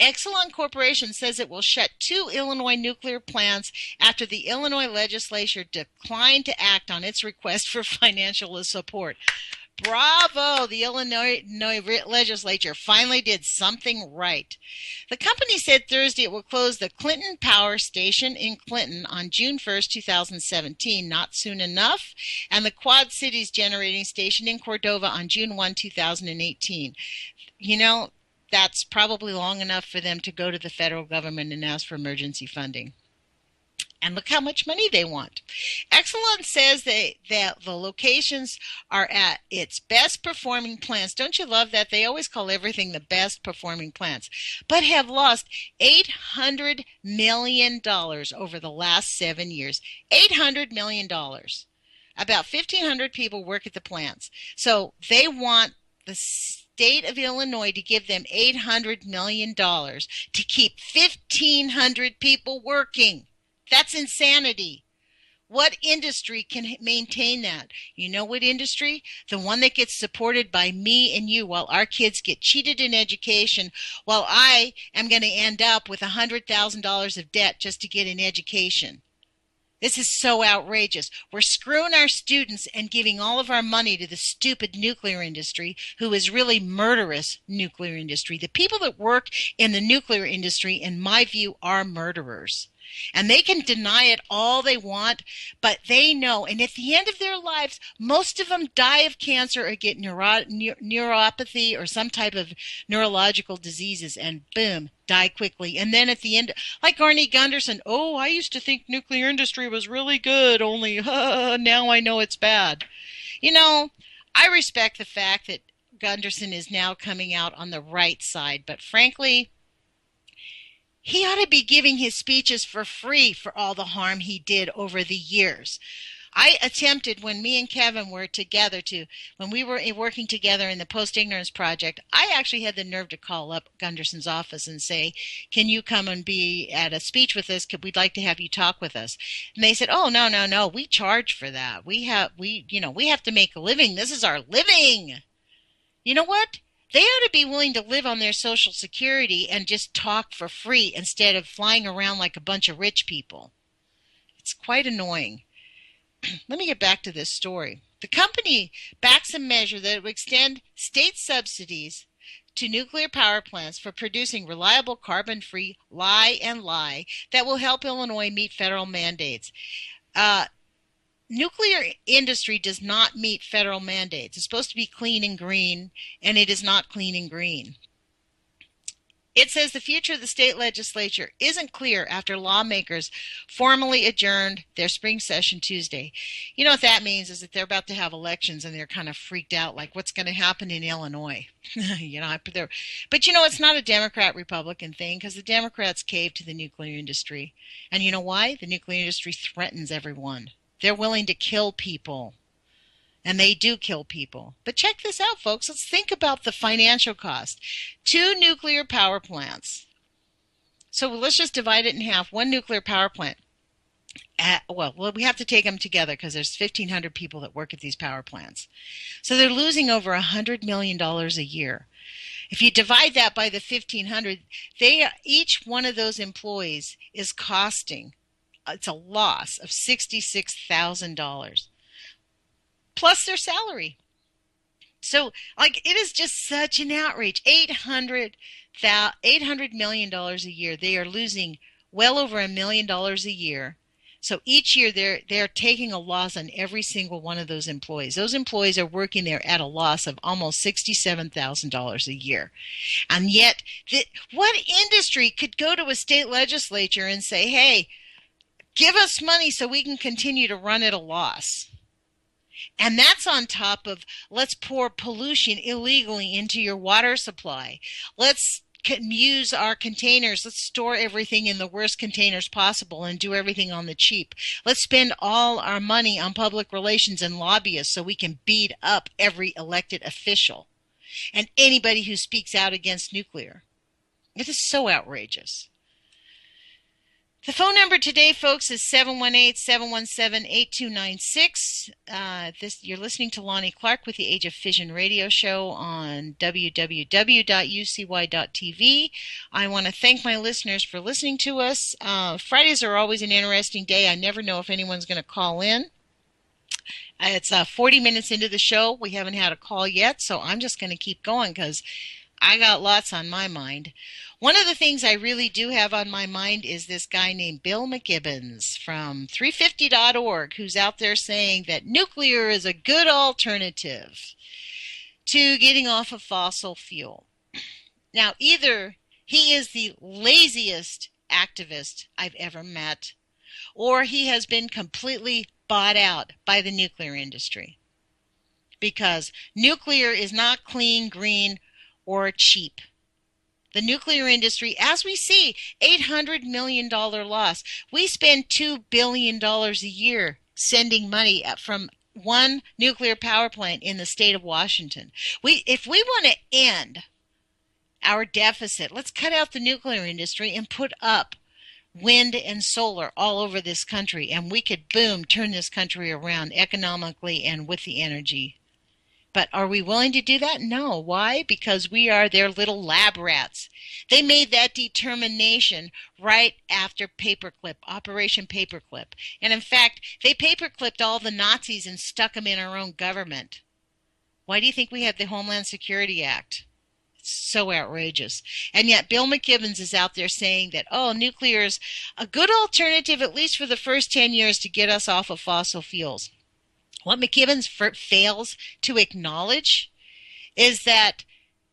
Speaker 2: Exelon Corporation says it will shut 2 Illinois nuclear plants after the Illinois legislature declined to act on its request for financial support. Bravo! The Illinois legislature finally did something right. The company said Thursday it will close the Clinton Power Station in Clinton on June 1st, 2017, not soon enough, and the Quad Cities Generating Station in Cordova on June 1, 2018. You know, that's probably long enough for them to go to the federal government and ask for emergency funding. And look how much money they want. Exelon says that the locations are at its best performing plants. Don't you love that? They always call everything the best performing plants. But have lost $800 million over the last 7 years. $800 million. About 1,500 people work at the plants. So they want the state of Illinois to give them $800 million to keep 1,500 people working. That's insanity. What industry can maintain that? You know what industry? The one that gets supported by me and you while our kids get cheated in education, while I am going to end up with $100,000 of debt just to get an education. This is so outrageous. We're screwing our students and giving all of our money to the stupid nuclear industry, who is really murderous nuclear industry. The people that work in the nuclear industry, in my view, are murderers. And they can deny it all they want, but they know. And at the end of their lives, most of them die of cancer or get neuropathy or some type of neurological diseases, and boom, die quickly. And then at the end, like Arnie Gunderson, oh, I used to think nuclear industry was really good, only now I know it's bad. You know, I respect the fact that Gunderson is now coming out on the right side, but frankly, he ought to be giving his speeches for free for all the harm he did over the years. I attempted, when me and Kevin were together, when we were working together in the Post-Ignorance Project, I actually had the nerve to call up Gunderson's office and say, can you come and be at a speech with us? We'd like to have you talk with us. And they said, oh, no, we charge for that. We have to make a living. This is our living. You know what? They ought to be willing to live on their Social Security and just talk for free instead of flying around like a bunch of rich people. It's quite annoying. Let me get back to this story. The company backs a measure that would extend state subsidies to nuclear power plants for producing reliable carbon-free lye that will help Illinois meet federal mandates. Nuclear industry does not meet federal mandates. It's supposed to be clean and green, and it is not clean and green. It says the future of the state legislature isn't clear after lawmakers formally adjourned their spring session Tuesday. You know what that means is that they're about to have elections, and they're kind of freaked out, like what's going to happen in Illinois. But it's not a Democrat-Republican thing, because the Democrats cave to the nuclear industry. And you know why? The nuclear industry threatens everyone. They're willing to kill people, and they do kill people. But check this out, folks. Let's think about the financial cost. 2 nuclear power plants. So let's just divide it in half. 1 nuclear power plant. We have to take them together because there's 1,500 people that work at these power plants. So they're losing over $100 million a year. If you divide that by the 1,500, each one of those employees is costing, it's a loss of $66,000 plus their salary. So, it is just such an outrage. $800 million a year. They are losing well over $1 million a year. So each year they're taking a loss on every single one of those employees. Those employees are working there at a loss of almost $67,000 a year. And yet, what industry could go to a state legislature and say, hey, give us money so we can continue to run at a loss? And that's on top of, let's pour pollution illegally into your water supply. Let's use our containers. Let's store everything in the worst containers possible and do everything on the cheap. Let's spend all our money on public relations and lobbyists so we can beat up every elected official and anybody who speaks out against nuclear. It is so outrageous. The phone number today, folks, is 718-717-8296. You're listening to Lonnie Clark with the Age of Fission radio show on www.ucy.tv. I want to thank my listeners for listening to us. Fridays are always an interesting day. I never know if anyone's going to call in. It's 40 minutes into the show. We haven't had a call yet, so I'm just going to keep going because I got lots on my mind. One of the things I really do have on my mind is this guy named Bill McKibbins from 350.org, who's out there saying that nuclear is a good alternative to getting off of fossil fuel. Now, either he is the laziest activist I've ever met, or he has been completely bought out by the nuclear industry. Because nuclear is not clean, green, or cheap. The nuclear industry, as we see, $800 million loss. We spend $2 billion a year sending money from one nuclear power plant in the state of Washington. If we want to end our deficit, let's cut out the nuclear industry and put up wind and solar all over this country, and we could, boom, turn this country around economically and with the energy. But are we willing to do that? No. Why? Because we are their little lab rats. They made that determination right after Paperclip, Operation Paperclip. And in fact, they paperclipped all the Nazis and stuck them in our own government. Why do you think we have the Homeland Security Act? It's so outrageous. And yet Bill McKibbins is out there saying that, nuclear is a good alternative, at least for the first 10 years, to get us off of fossil fuels. What McKibbins fails to acknowledge is that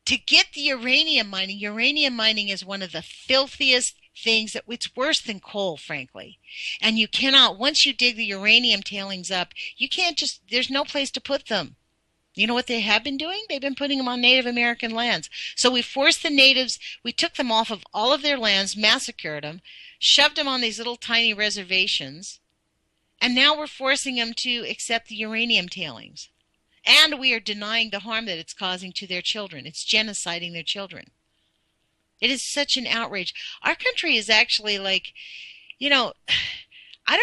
Speaker 2: to get the uranium mining is one of the filthiest things. It's worse than coal, frankly. And you cannot, once you dig the uranium tailings up, you can't there's no place to put them. You know what they have been doing? They've been putting them on Native American lands. So we forced the natives, we took them off of all of their lands, massacred them, shoved them on these little tiny reservations, and now we're forcing them to accept the uranium tailings. And we are denying the harm that it's causing to their children. It's genociding their children. It is such an outrage. Our country is actually I don't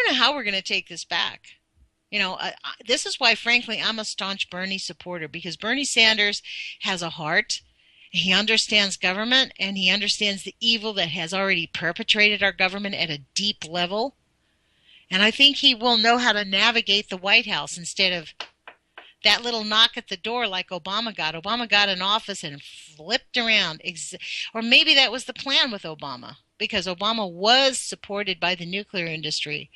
Speaker 2: know how we're going to take this back. This is why, frankly, I'm a staunch Bernie supporter, because Bernie Sanders has a heart. He understands government, and he understands the evil that has already perpetrated our government at a deep level. And I think he will know how to navigate the White House instead of that little knock at the door like Obama got. Obama got in office and flipped around. Or maybe that was the plan with Obama, because Obama was supported by the nuclear industry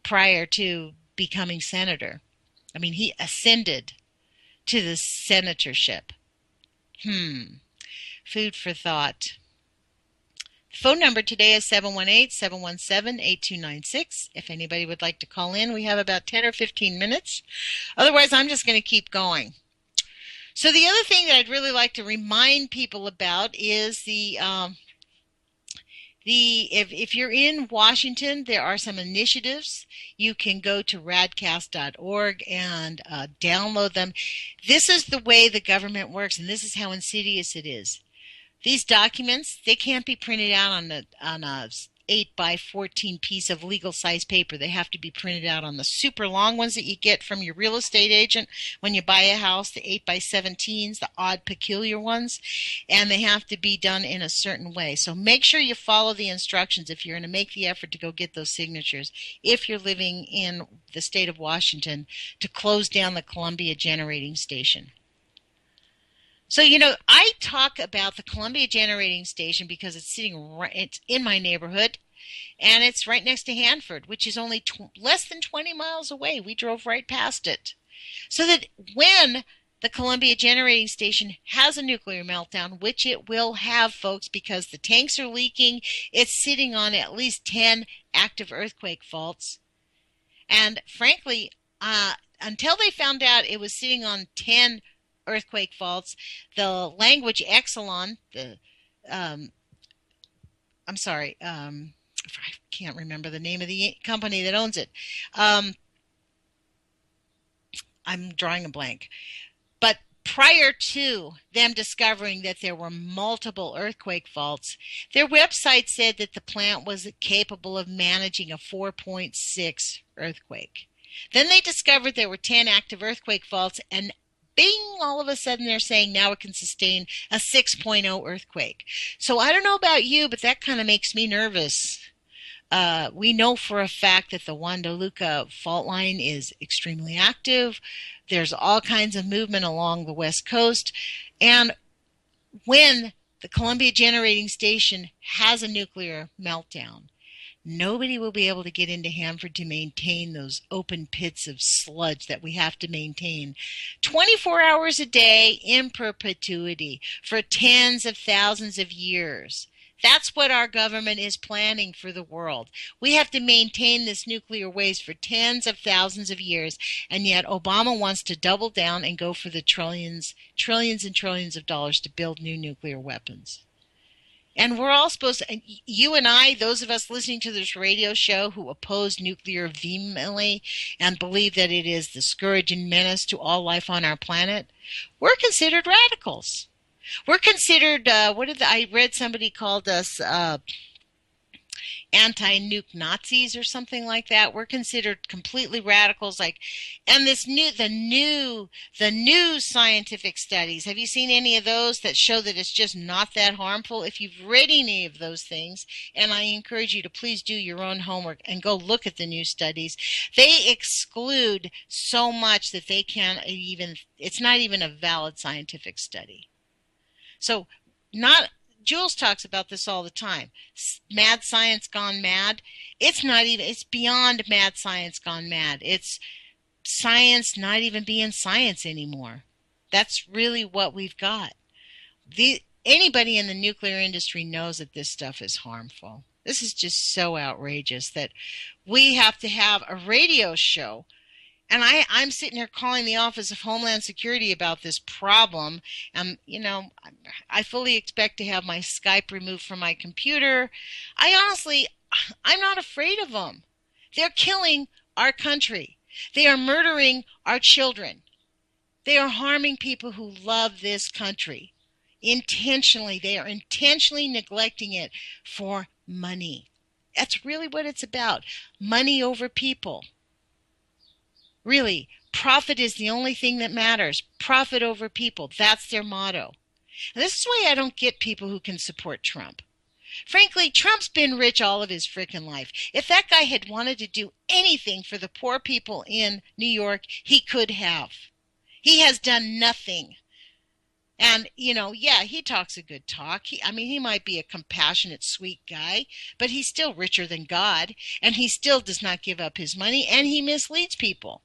Speaker 2: prior to becoming senator. I mean, he ascended to the senatorship. Food for thought. Phone number today is 718-717-8296. If anybody would like to call in, we have about 10 or 15 minutes. Otherwise, I'm just going to keep going. So the other thing that I'd really like to remind people about is if you're in Washington, there are some initiatives. You can go to radcast.org and download them. This is the way the government works, and this is how insidious it is. These documents, they can't be printed out on a 8x14 piece of legal size paper. They have to be printed out on the super long ones that you get from your real estate agent when you buy a house, the 8x17s, the odd peculiar ones, and they have to be done in a certain way. So make sure you follow the instructions if you're going to make the effort to go get those signatures, if you're living in the state of Washington, to close down the Columbia Generating Station. So, I talk about the Columbia Generating Station because it's it's in my neighborhood, and it's right next to Hanford, which is only less than 20 miles away. We drove right past it. So that when the Columbia Generating Station has a nuclear meltdown, which it will have, folks, because the tanks are leaking, it's sitting on at least 10 active earthquake faults. And frankly, until they found out it was sitting on 10 earthquake faults, the language Exelon, I can't remember the name of the company that owns it. I'm drawing a blank. But prior to them discovering that there were multiple earthquake faults, their website said that the plant was capable of managing a 4.6 earthquake. Then they discovered there were 10 active earthquake faults, and bing, all of a sudden they're saying now it can sustain a 6.0 earthquake. So I don't know about you, but that kind of makes me nervous We know for a fact that the Juan de Luca fault line is extremely active. There's all kinds of movement along the West Coast. And when the Columbia Generating Station has a nuclear meltdown, nobody will be able to get into Hanford to maintain those open pits of sludge that we have to maintain 24 hours a day in perpetuity for tens of thousands of years. That's what our government is planning for the world. We have to maintain this nuclear waste for tens of thousands of years, and yet Obama wants to double down and go for the trillions and trillions of dollars to build new nuclear weapons. And we're all supposed to, you and I, those of us listening to this radio show who oppose nuclear vehemently and believe that it is the scourge and menace to all life on our planet, we're considered radicals. We're considered, I read somebody called us anti-nuke Nazis or something like that. We're considered completely radicals. And the new scientific studies. Have you seen any of those that show that it's just not that harmful? If you've read any of those things, and I encourage you to please do your own homework and go look at the new studies, they exclude so much that they can't even. It's not even a valid scientific study. So, Jules talks about this all the time. Mad science gone mad. It's beyond mad science gone mad. It's science not even being science anymore. That's really what we've got. Anybody in the nuclear industry knows that this stuff is harmful. This is just so outrageous that we have to have a radio show. And I'm sitting here calling the Office of Homeland Security about this problem. And, I fully expect to have my Skype removed from my computer. I'm not afraid of them. They're killing our country. They are murdering our children. They are harming people who love this country. Intentionally. They are intentionally neglecting it for money. That's really what it's about. Money over people. Really, profit is the only thing that matters. Profit over people. That's their motto. And this is why I don't get people who can support Trump. Frankly, Trump's been rich all of his frickin' life. If that guy had wanted to do anything for the poor people in New York, he could have. He has done nothing. And, he talks a good talk. He might be a compassionate, sweet guy, but he's still richer than God, and he still does not give up his money, and he misleads people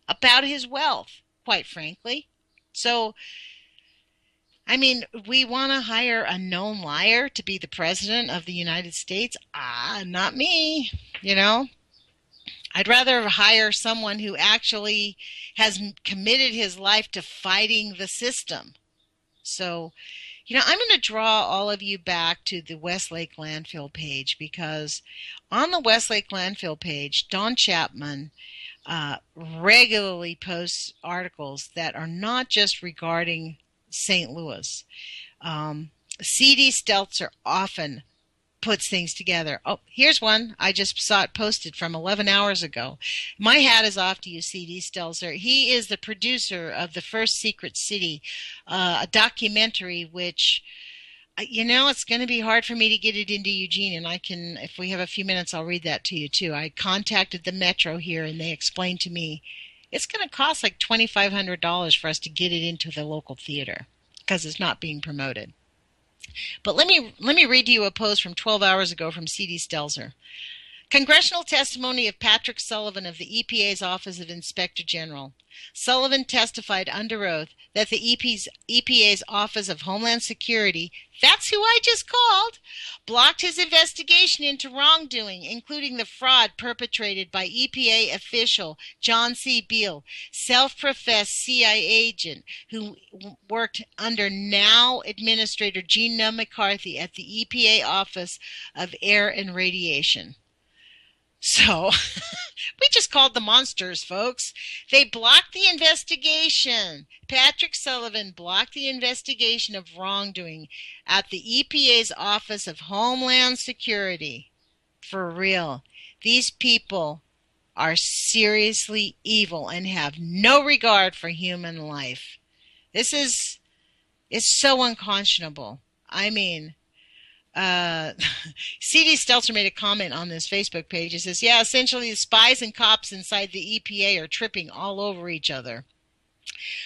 Speaker 2: about his wealth, quite frankly. So, we want to hire a known liar to be the president of the United States? Not me, I'd rather hire someone who actually has committed his life to fighting the system. So, I'm going to draw all of you back to the Westlake landfill page, because on the Westlake landfill page, Don Chapman regularly posts articles that are not just regarding St. Louis. C.D. Stelzer often puts things together. Oh, here's one. I just saw it posted from 11 hours ago. My hat is off to you, C.D. Stelzer. He is the producer of The First Secret City, a documentary which, it's going to be hard for me to get it into Eugene, and if we have a few minutes, I'll read that to you too. I contacted the Metro here, and they explained to me it's going to cost like $2,500 for us to get it into the local theater because it's not being promoted. But let me read to you a post from 12 hours ago from C.D. Stelzer. Congressional testimony of Patrick Sullivan of the EPA's Office of Inspector General. Sullivan testified under oath that the EPA's Office of Homeland Security, that's who I just called, blocked his investigation into wrongdoing, including the fraud perpetrated by EPA official John C. Beale, self-professed CIA agent who worked under now Administrator Gina McCarthy at the EPA Office of Air and Radiation. So, we just called the monsters, folks. They blocked the investigation. Patrick Sullivan blocked the investigation of wrongdoing at the EPA's Office of Homeland Security. For real. These people are seriously evil and have no regard for human life. This is so unconscionable. C.D. Stelter made a comment on this Facebook page. He says, yeah, essentially the spies and cops inside the EPA are tripping all over each other.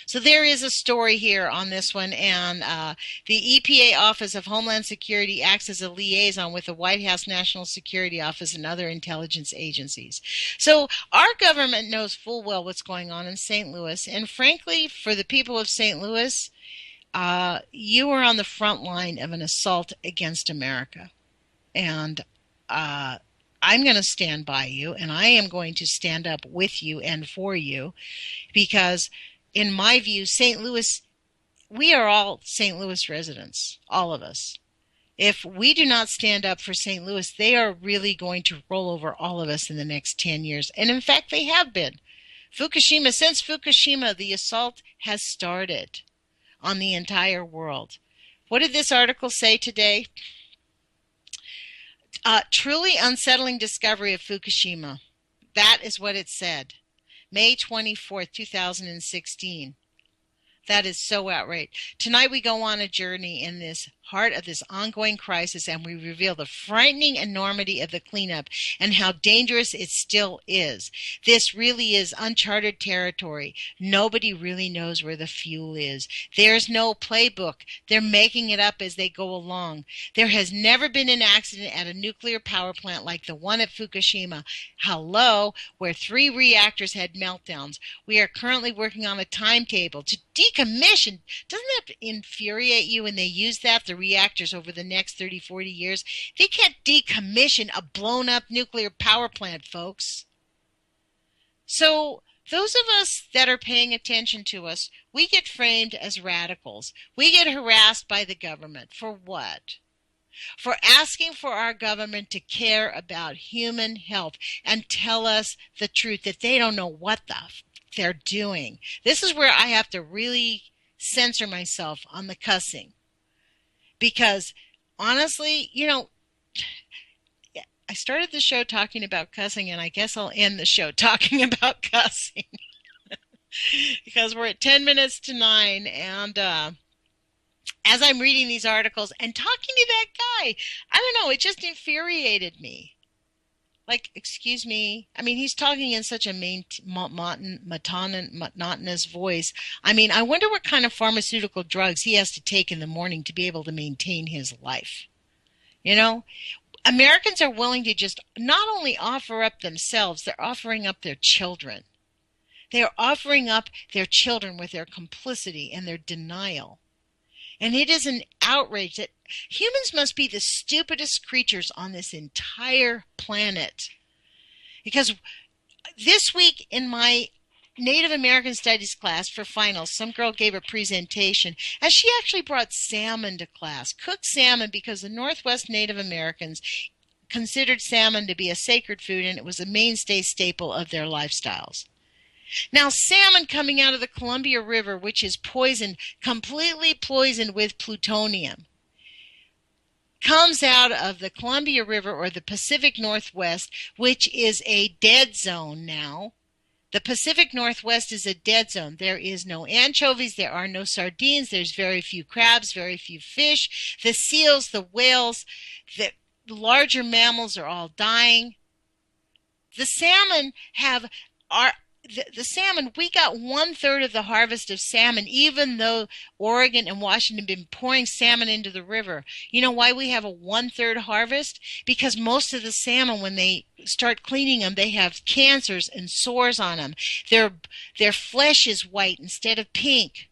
Speaker 2: So there is a story here on this one, and the EPA Office of Homeland Security acts as a liaison with the White House National Security Office and other intelligence agencies. So our government knows full well what's going on in St. Louis, and frankly, for the people of St. Louis, you are on the front line of an assault against America, and I'm going to stand by you, and I am going to stand up with you and for you, because in my view, St. Louis, we are all St. Louis residents, all of us. If we do not stand up for St. Louis, they are really going to roll over all of us in the next 10 years. And in fact, they have been. Since Fukushima, the assault has started on the entire world. What did this article say today? Truly unsettling discovery of Fukushima. That is what it said. May 24th, 2016. That is so outrageous. Tonight we go on a journey in this heart of this ongoing crisis, and we reveal the frightening enormity of the cleanup and how dangerous it still is. This really is uncharted territory. Nobody really knows where the fuel is. There's no playbook. They're making it up as they go along. There has never been an accident at a nuclear power plant like the one at Fukushima. Hello, where 3 reactors had meltdowns. We are currently working on a timetable to decommission. Doesn't that infuriate you when they use that, the reactors over the next 30, 40 years? They can't decommission a blown-up nuclear power plant, folks. So those of us that are paying attention to us, we get framed as radicals. We get harassed by the government. For what? For asking for our government to care about human health and tell us the truth, that they don't know what they're doing. This is where I have to really censor myself on the cussing. Because honestly, I started the show talking about cussing, and I guess I'll end the show talking about cussing. Because we're at 10 minutes to 9, and as I'm reading these articles and talking to that guy, I don't know, it just infuriated me. Like, excuse me. I mean, he's talking in such a monotonous voice. I mean, I wonder what kind of pharmaceutical drugs he has to take in the morning to be able to maintain his life. Americans are willing to just not only offer up themselves, they're offering up their children. They are offering up their children with their complicity and their denial. And it is an outrage that humans must be the stupidest creatures on this entire planet. Because this week in my Native American Studies class for finals, some girl gave a presentation, and she actually brought salmon to class, cooked salmon, because the Northwest Native Americans considered salmon to be a sacred food, and it was a mainstay staple of their lifestyles. Now, salmon coming out of the Columbia River, which is poisoned, completely poisoned with plutonium, comes out of the Columbia River or the Pacific Northwest, which is a dead zone now. The Pacific Northwest is a dead zone. There is no anchovies, there are no sardines, there's very few crabs, very few fish. The seals, the whales, the larger mammals are all dying. The salmon the salmon, we got 1/3 of the harvest of salmon, even though Oregon and Washington have been pouring salmon into the river. You know why we have a 1/3 harvest? Because most of the salmon, when they start cleaning them, they have cancers and sores on them. Their flesh is white instead of pink.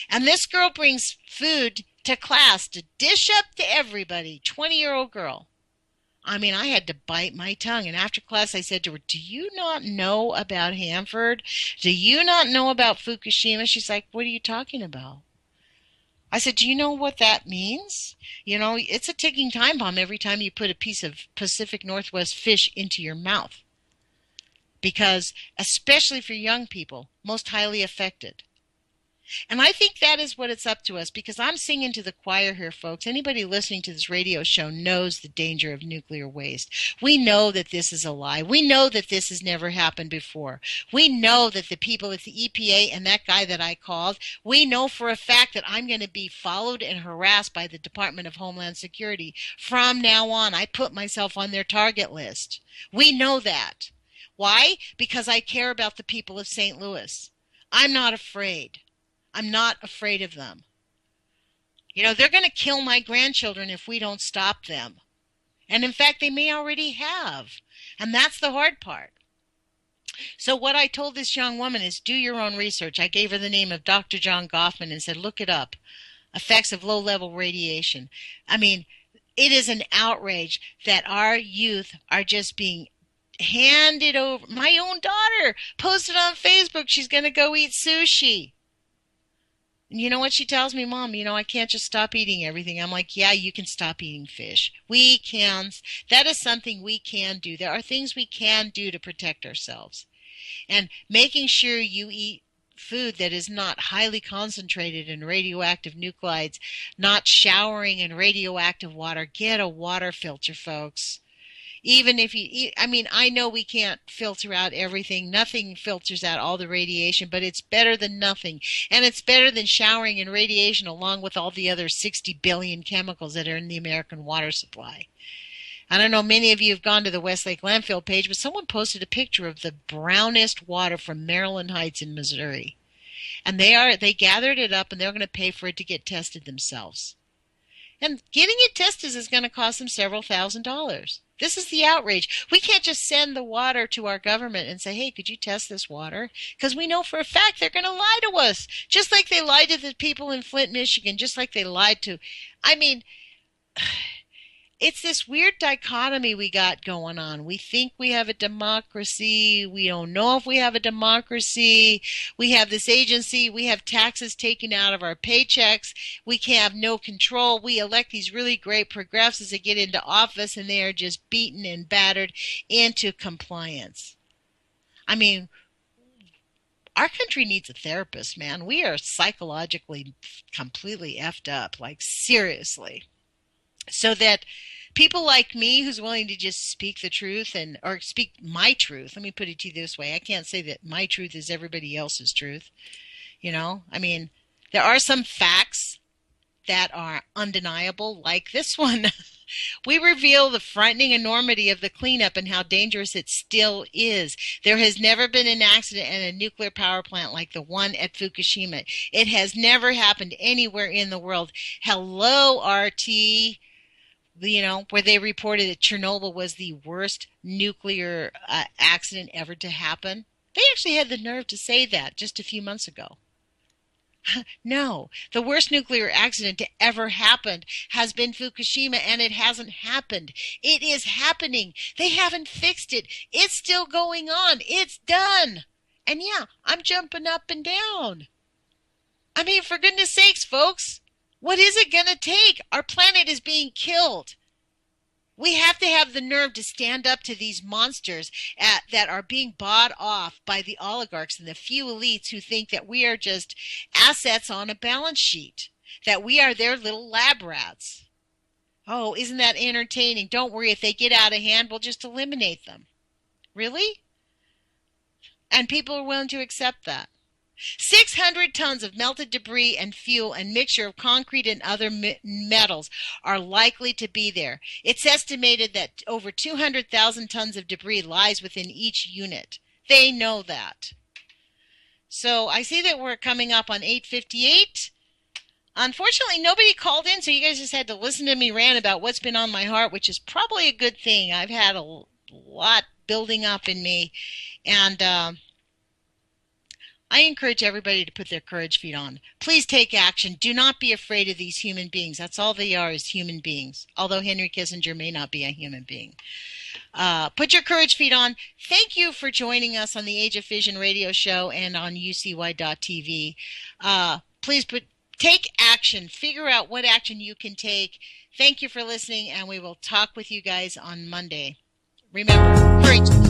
Speaker 2: And this girl brings food to class to dish up to everybody, 20-year-old girl. I mean, I had to bite my tongue. And after class, I said to her, do you not know about Hanford? Do you not know about Fukushima? She's like, what are you talking about? I said, do you know what that means? It's a ticking time bomb every time you put a piece of Pacific Northwest fish into your mouth. Because, especially for young people, most highly affected. And I think that is what it's up to us, because I'm singing to the choir here, folks. Anybody listening to this radio show knows the danger of nuclear waste. We know that this is a lie. We know that this has never happened before. We know that the people at the EPA and that guy that I called, we know for a fact that I'm going to be followed and harassed by the Department of Homeland Security from now on. I put myself on their target list. We know that. Why? Because I care about the people of St. Louis. I'm not afraid. I'm not afraid of them. You know, they're going to kill my grandchildren if we don't stop them. And in fact, they may already have. And that's the hard part. So what I told this young woman is do your own research. I gave her the name of Dr. John Goffman and said, look it up. Effects of low-level radiation. I mean, it is an outrage that our youth are just being handed over. My own daughter posted on Facebook she's going to go eat sushi. And you know what she tells me? Mom, you know, I can't just stop eating everything. I'm like, yeah, you can stop eating fish. We can. That is something we can do. There are things we can do to protect ourselves. And making sure you eat food that is not highly concentrated in radioactive nuclides, not showering in radioactive water. Get a water filter, folks. Even if you eat, I mean, I know we can't filter out everything. Nothing filters out all the radiation, but it's better than nothing. And it's better than showering in radiation along with all the other 60 billion chemicals that are in the American water supply. I don't know, many of you have gone to the Westlake landfill page, but someone posted a picture of the brownest water from Maryland Heights in Missouri. And they gathered it up and they're going to pay for it to get tested themselves. And getting it tested is going to cost them several $1,000s. This is the outrage. We can't just send the water to our government and say, hey, could you test this water? Because we know for a fact they're going to lie to us. Just like they lied to the people in Flint, Michigan. Just like they lied to, I mean, it's this weird dichotomy we got going on. We think we have a democracy. We don't know if we have a democracy. We have this agency. We have taxes taken out of our paychecks. We can have no control. We elect these really great progressives that get into office, and they are just beaten and battered into compliance. I mean, our country needs a therapist, man. We are psychologically completely effed up, like seriously. So that people like me who's willing to just speak the truth or speak my truth, let me put it to you this way. I can't say that my truth is everybody else's truth. You know, I mean, there are some facts that are undeniable, like this one. We reveal the frightening enormity of the cleanup and how dangerous it still is. There has never been an accident at a nuclear power plant like the one at Fukushima. It has never happened anywhere in the world. Hello, RT. You know, where they reported that Chernobyl was the worst nuclear accident ever to happen. They actually had the nerve to say that just a few months ago. No, the worst nuclear accident to ever happen has been Fukushima, and it hasn't happened. It is happening. They haven't fixed it. It's still going on. It's done. And yeah, I'm jumping up and down. I mean, for goodness sakes, folks. What is it going to take? Our planet is being killed. We have to have the nerve to stand up to these monsters that are being bought off by the oligarchs and the few elites who think that we are just assets on a balance sheet, that we are their little lab rats. Oh, isn't that entertaining? Don't worry, if they get out of hand, we'll just eliminate them. Really? And people are willing to accept that. 600 tons of melted debris and fuel and mixture of concrete and other metals are likely to be there. It's estimated that over 200,000 tons of debris lies within each unit. They know that. So I see that we're coming up on 8:58. Unfortunately, nobody called in, so you guys just had to listen to me rant about what's been on my heart, which is probably a good thing. I've had a lot building up in me, and I encourage everybody to put their courage feet on. Please take action. Do not be afraid of these human beings. That's all they are, is human beings, although Henry Kissinger may not be a human being. Put your courage feet on. Thank you for joining us on the Age of Fission radio show and on UCY.tv. Please take action. Figure out what action you can take. Thank you for listening, and we will talk with you guys on Monday. Remember, courage.